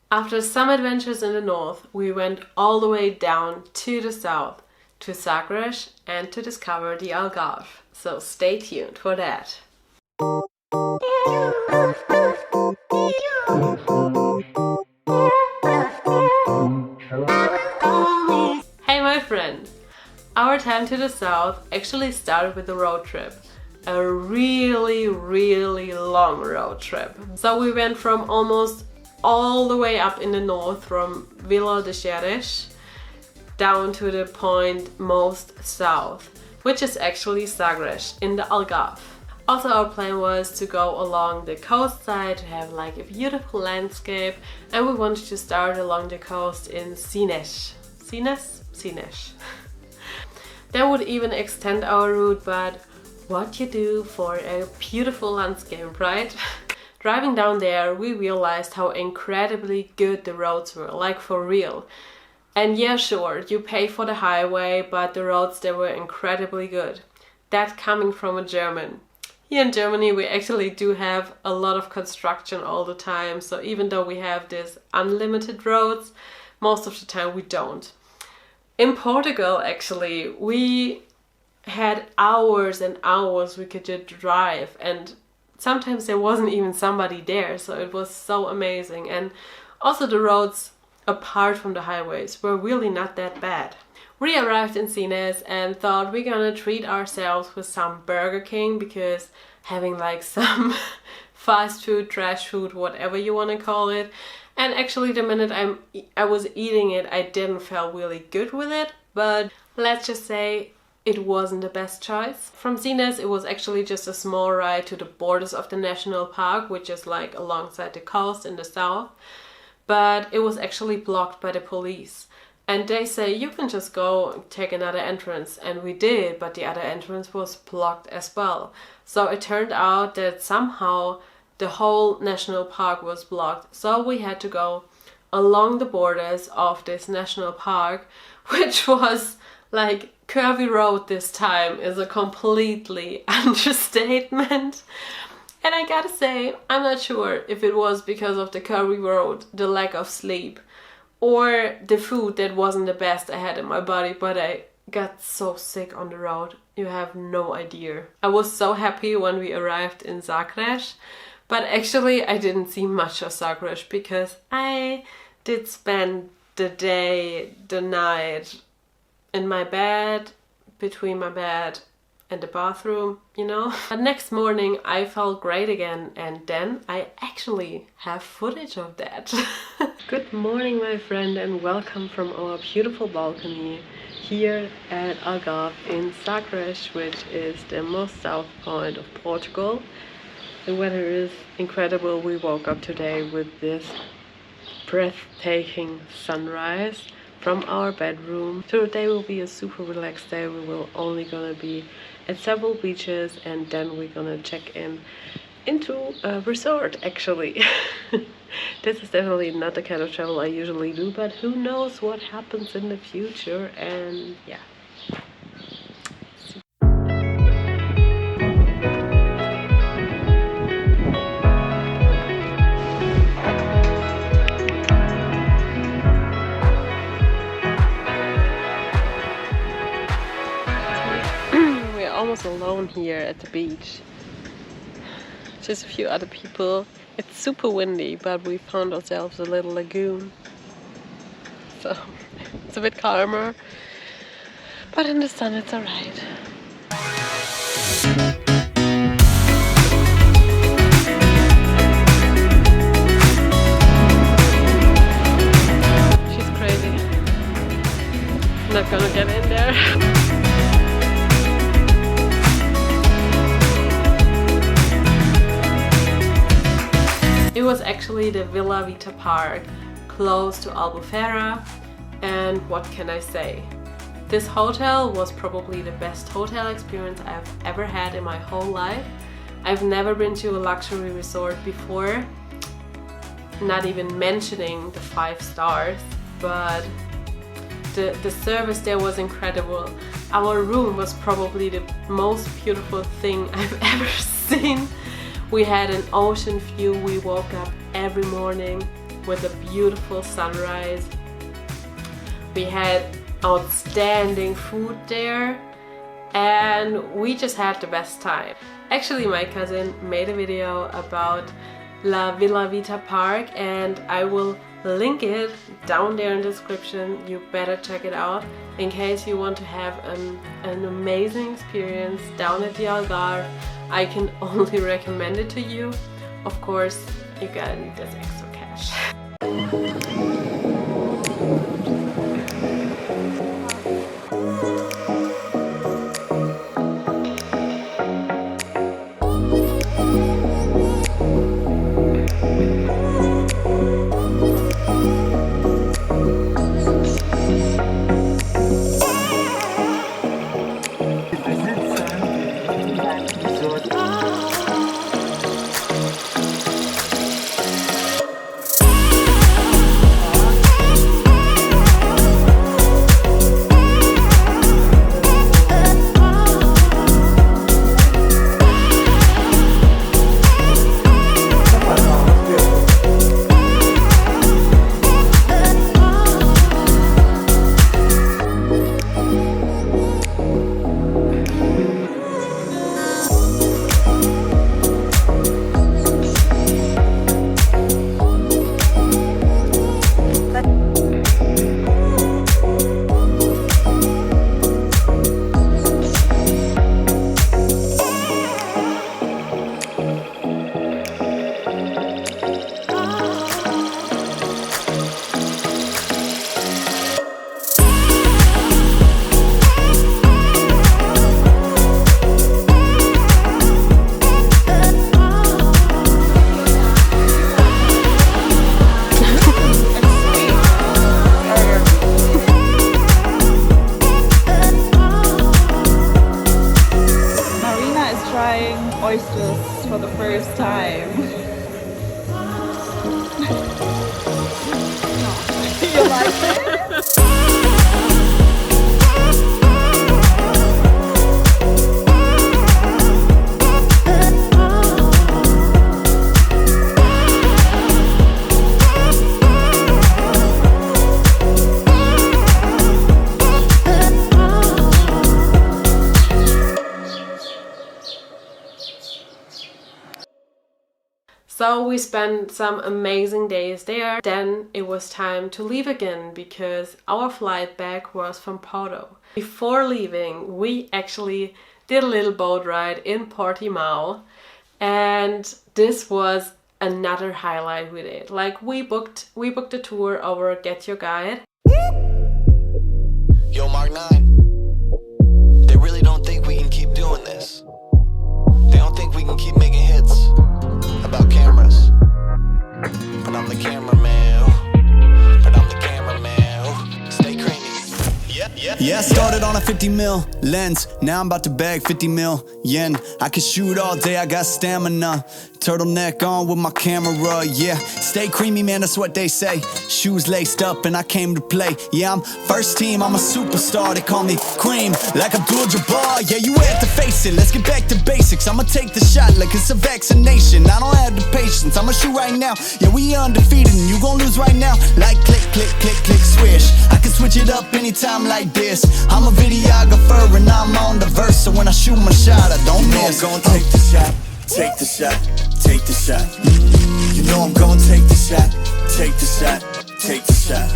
After some adventures in the north, we went all the way down to the south, to Sagres, and to discover the Algarve. So stay tuned for that. Hey my friends! Our time to the south actually started with a road trip. A really long road trip. So we went from almost all the way up in the north, from Vila Vitaparc down to the point most south, which is actually Sagres in the Algarve. Also, our plan was to go along the coast side to have like a beautiful landscape, and we wanted to start along the coast in Sagres. That would even extend our route, but what you do for a beautiful landscape, right? Driving down there, we realized how incredibly good the roads were, like for real. And yeah, sure, you pay for the highway, but the roads, they were incredibly good. That coming from a German. Here in Germany, we actually do have a lot of construction all the time, so even though we have these unlimited roads, most of the time we don't. In Portugal, actually, we had hours and hours we could just drive, and sometimes there wasn't even somebody there, so it was so amazing. And also the roads apart from the highways were really not that bad. We arrived in Sagres and thought we're gonna treat ourselves with some Burger King, because having like some fast food, trash food, whatever you want to call it. And actually the minute I was eating it, I didn't feel really good with it, but let's just say it wasn't the best choice. From Sagres, it was actually just a small ride to the borders of the national park, which is like alongside the coast in the south. But it was actually blocked by the police. And they say you can just go take another entrance. And we did, but the other entrance was blocked as well. So it turned out that somehow the whole national park was blocked. So we had to go along the borders of this national park, which was like curvy road this time, is a completely understatement. And I gotta say, I'm not sure if it was because of the curvy road, the lack of sleep, or the food that wasn't the best I had in my body, but I got so sick on the road. You have no idea. I was so happy when we arrived in Sagres, but actually I didn't see much of Sagres because I did spend the day, the night in my bed, between my bed and the bathroom, you know. But next morning I felt great again, and then I actually have footage of that. Good morning my friend, and welcome from our beautiful balcony here at Algarve in Sagres, which is the most south point of Portugal. The weather is incredible. We woke up today with this breathtaking sunrise from our bedroom. Today will be a super relaxed day. We will only gonna be at several beaches, and then we're gonna check into a resort actually. This is definitely not the kind of travel I usually do, but who knows what happens in the future, and yeah. Almost alone here at the beach. Just a few other people. It's super windy, but we found ourselves a little lagoon. So it's a bit calmer, but in the sun it's alright. She's crazy. I'm not gonna get in there. It was actually the Vila Vitaparc, close to Albufeira, and what can I say? This hotel was probably the best hotel experience I've ever had in my whole life. I've never been to a luxury resort before, not even mentioning the 5 stars, but the service there was incredible. Our room was probably the most beautiful thing I've ever seen. We had an ocean view. We woke up every morning with a beautiful sunrise. We had outstanding food there and we just had the best time. Actually, my cousin made a video about Vila Vitaparc and I will link it down there in the description. You better check it out in case you want to have an amazing experience down at the Algarve. I can only recommend it to you. Of course, you gotta need this extra cash. Oysters for the first time. You like it? So we spent some amazing days there. Then it was time to leave again because our flight back was from Porto. Before leaving, we actually did a little boat ride in Portimao, and this was another highlight we did. Like we booked a tour over Get Your Guide. Yo, Mark 9. They really don't think we can keep doing this. They don't think we can keep making hits about cameras. But I'm the cameraman. But I'm the cameraman. Stay creamy. Yeah, I started on a 50 mil lens. Now I'm about to bag 50 mil yen. I can shoot all day, I got stamina. Turtleneck on with my camera, yeah. Stay creamy, man, that's what they say. Shoes laced up and I came to play. Yeah, I'm first team, I'm a superstar. They call me Cream, like Abdul-Jabbar. Yeah, you have to face it, let's get back to basics. I'ma take the shot like it's a vaccination. I don't have the patience, I'ma shoot right now. Yeah, we undefeated and you gon' lose right now. Like click, click, click, click, swish. I can switch it up anytime like this. I'm a videographer and I'm on the verse. So when I shoot my shot, I don't miss. I'm gonna take the shot, take the shot, take the shot. You know I'm gonna take the shot, take the shot, take the shot.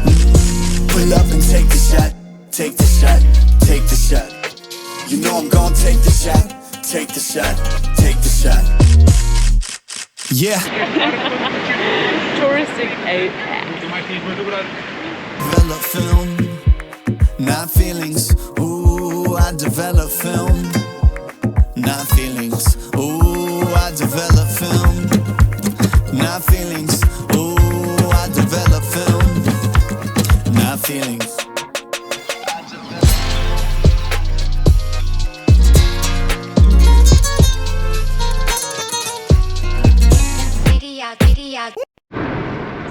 Pull up and take the shot, take the shot, take the shot. You know I'm gonna take the shot, take the shot, take the shot. Yeah. Touristic apex. Develop film, not feelings. Ooh, I develop film, not feelings. Ooh, I develop film, not feelings. Ooh, I develop film, not feelings.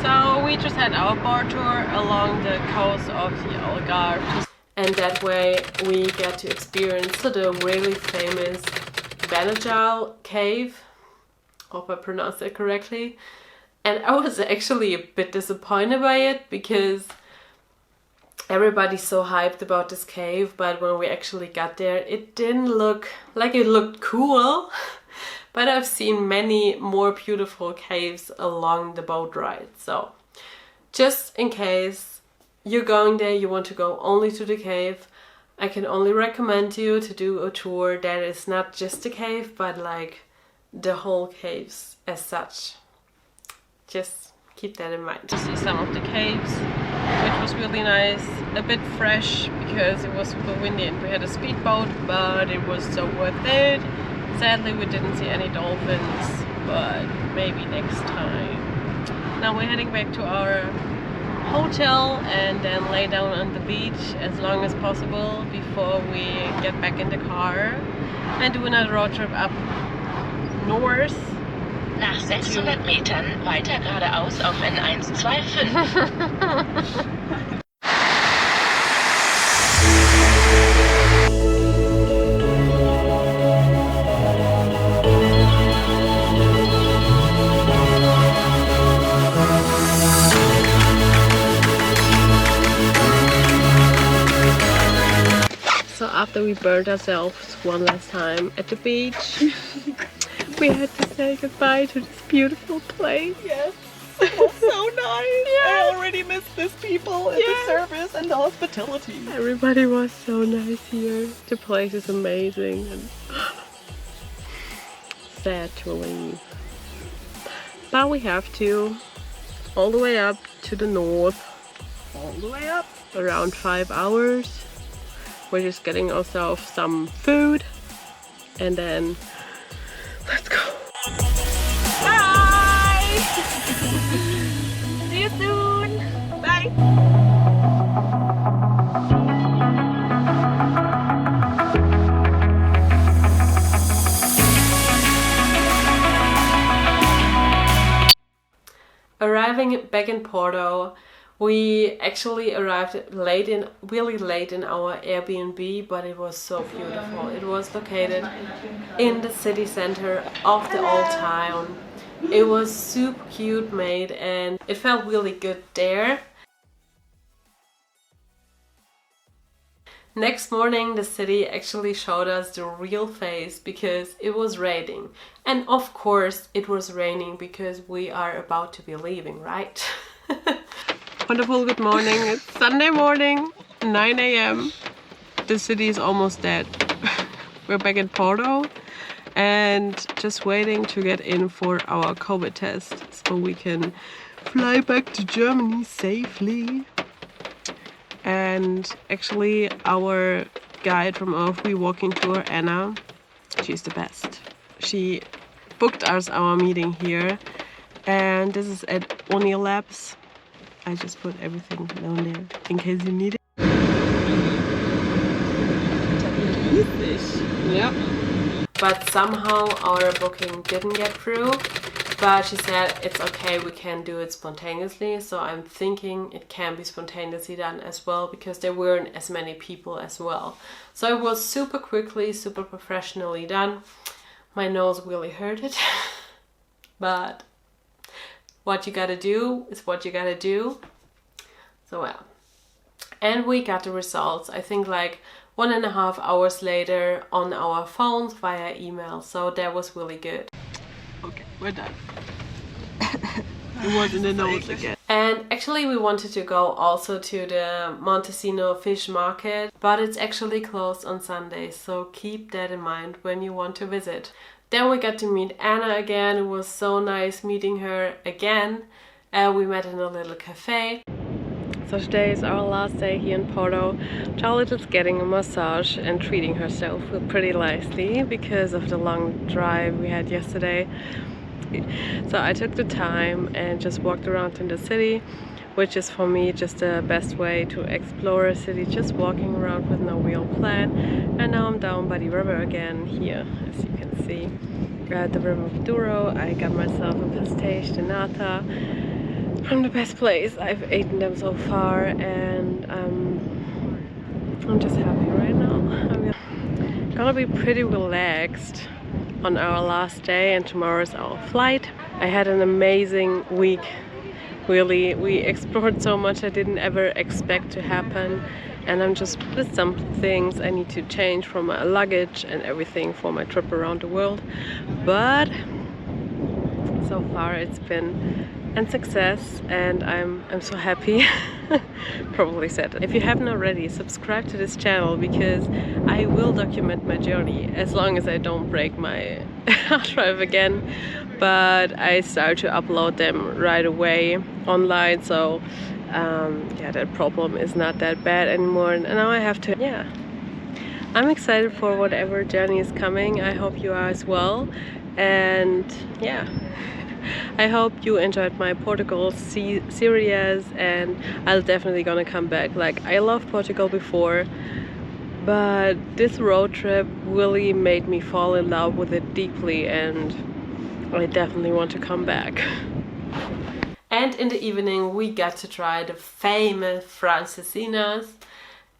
So we just had our boat tour along the coast of the Algarve, and that way we get to experience the really famous benagil cave, hope I pronounced that correctly. And I was actually a bit disappointed by it because everybody's so hyped about this cave, but when we actually got there, it didn't look like it looked cool. But I've seen many more beautiful caves along the boat ride. So just in case you're going there, you want to go only to the cave, I can only recommend you to do a tour that is not just the cave, but like the whole caves as such. Just keep that in mind. To see some of the caves, which was really nice. A bit fresh because it was super windy and we had a speedboat, but it was so worth it. Sadly, we didn't see any dolphins, but maybe next time. Now we're heading back to our hotel and then lay down on the beach as long as possible before we get back in the car and do another road trip up north. Nach 600 Metern weiter geradeaus auf N125. So after we burned ourselves one last time at the beach, we had to say goodbye to this beautiful place. Yes. It was so nice. I already miss these people and the service and the hospitality. Everybody was so nice here. The place is amazing and sad to leave. But we have to. All the way up to the north. All the way up. Around 5 hours. We're just getting ourselves some food and then let's go. Bye! See you soon! Bye! Arriving back in Porto, we actually arrived really late in our Airbnb, but it was so beautiful. It was located in the city center of the old town. It was super cute made and it felt really good there. Next morning the city actually showed us the real face because it was raining. And of course it was raining because we are about to be leaving, right? Wonderful good morning. It's Sunday morning, 9 AM. The city is almost dead. We're back in Porto and just waiting to get in for our COVID test so we can fly back to Germany safely. And actually our guide from our free walking tour, Anna, she's the best. She booked us our meeting here and this is at O'Neill Labs. I just put everything down there in case you need it. Yep. But somehow our booking didn't get through. But she said it's okay, we can do it spontaneously. So I'm thinking it can be spontaneously done as well because there weren't as many people as well. So it was super quickly, super professionally done. My nose really hurted. But what you gotta do is what you gotta do. So well. And we got the results, I think like 1.5 hours later on our phones via email. So that was really good. Okay, we're done. It was in the nose again. And actually we wanted to go also to the Montesino fish market, but it's actually closed on Sunday. So keep that in mind when you want to visit. Then we got to meet Anna again. It was so nice meeting her again. We met in a little cafe. So today is our last day here in Porto. Charlotte is getting a massage and treating herself pretty nicely because of the long drive we had yesterday. So I took the time and just walked around in the city, which is for me just the best way to explore a city, just walking around with no real plan. And now I'm down by the river again here, as you can see. At the river of Douro, I got myself a pastéis de nata from the best place I've eaten them so far, and I'm just happy right now. I'm gonna be pretty relaxed on our last day, and tomorrow is our flight. I had an amazing week. Really, we explored so much I didn't ever expect to happen, and I'm just with some things I need to change from my luggage and everything for my trip around the world. But so far it's been a success, and I'm so happy. Probably said it. If you haven't already, subscribe to this channel, because I will document my journey as long as I don't break my hard drive again. But I start to upload them right away online, so yeah, that problem is not that bad anymore. And now I have to, yeah. I'm excited for whatever journey is coming. I hope you are as well. And yeah, I hope you enjoyed my Portugal series, and I'll definitely gonna come back. Like, I loved Portugal before, but this road trip really made me fall in love with it deeply, and I definitely want to come back. And in the evening we got to try the famous francesinhas,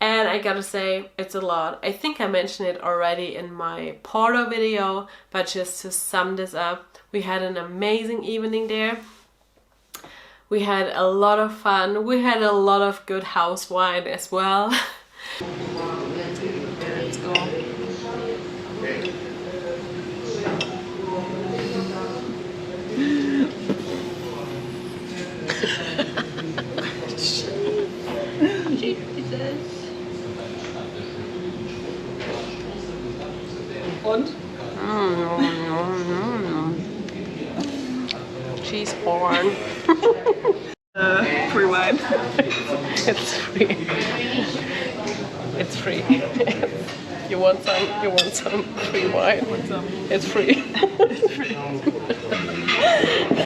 and I gotta say, it's a lot. I think I mentioned it already in my Porto video, but just to sum this up, we had an amazing evening there. We had a lot of fun. We had a lot of good house wine as well. Let's go. Und? Cheese porn. Free wine. It's free. It's free. You want some? You want some free wine? It's free.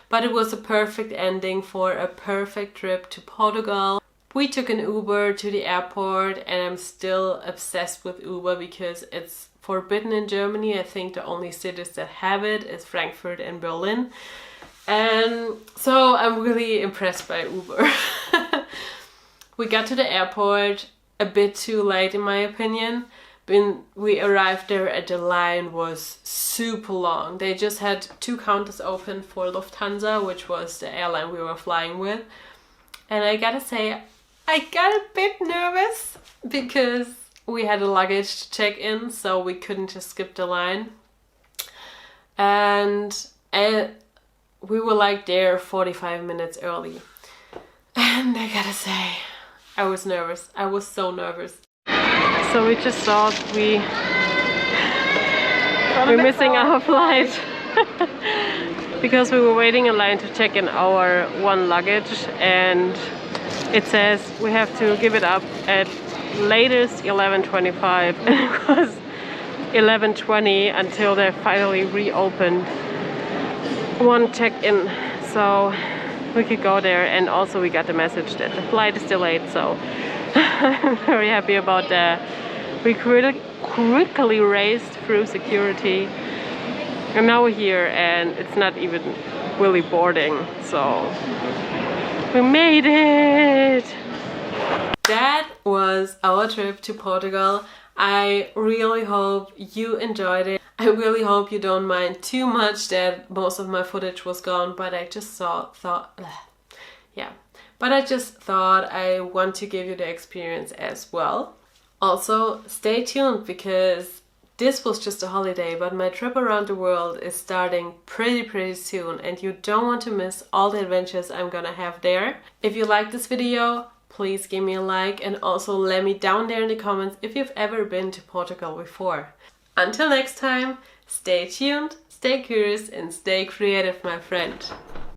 But it was a perfect ending for a perfect trip to Portugal. We took an Uber to the airport, and I'm still obsessed with Uber because it's forbidden in Germany. I think the only cities that have it is Frankfurt and Berlin. And so I'm really impressed by Uber. We got to the airport a bit too late in my opinion. When we arrived there, the line was super long. They just had 2 counters open for Lufthansa, which was the airline we were flying with. And I gotta say, I got a bit nervous because we had a luggage to check in, so we couldn't just skip the line. And we were like there 45 minutes early. And I gotta say, I was nervous. I was so nervous. So we just thought we're missing our flight because we were waiting in line to check in our one luggage, and it says we have to give it up at latest 11:25, and it was 11:20 until they finally reopened one check-in, so we could go there. And also we got the message that the flight is delayed, so I'm very happy about that. We quickly raced through security, and now we're here, and it's not even really boarding, so we made it! That was our trip to Portugal. I really hope you enjoyed it. I really hope you don't mind too much that most of my footage was gone, but I just thought I want to give you the experience as well. Also, stay tuned, because this was just a holiday, but my trip around the world is starting pretty soon, and you don't want to miss all the adventures I'm gonna have there. If you like this video, please give me a like, and also let me down there in the comments if you've ever been to Portugal before. Until next time, stay tuned, stay curious, and stay creative, my friend.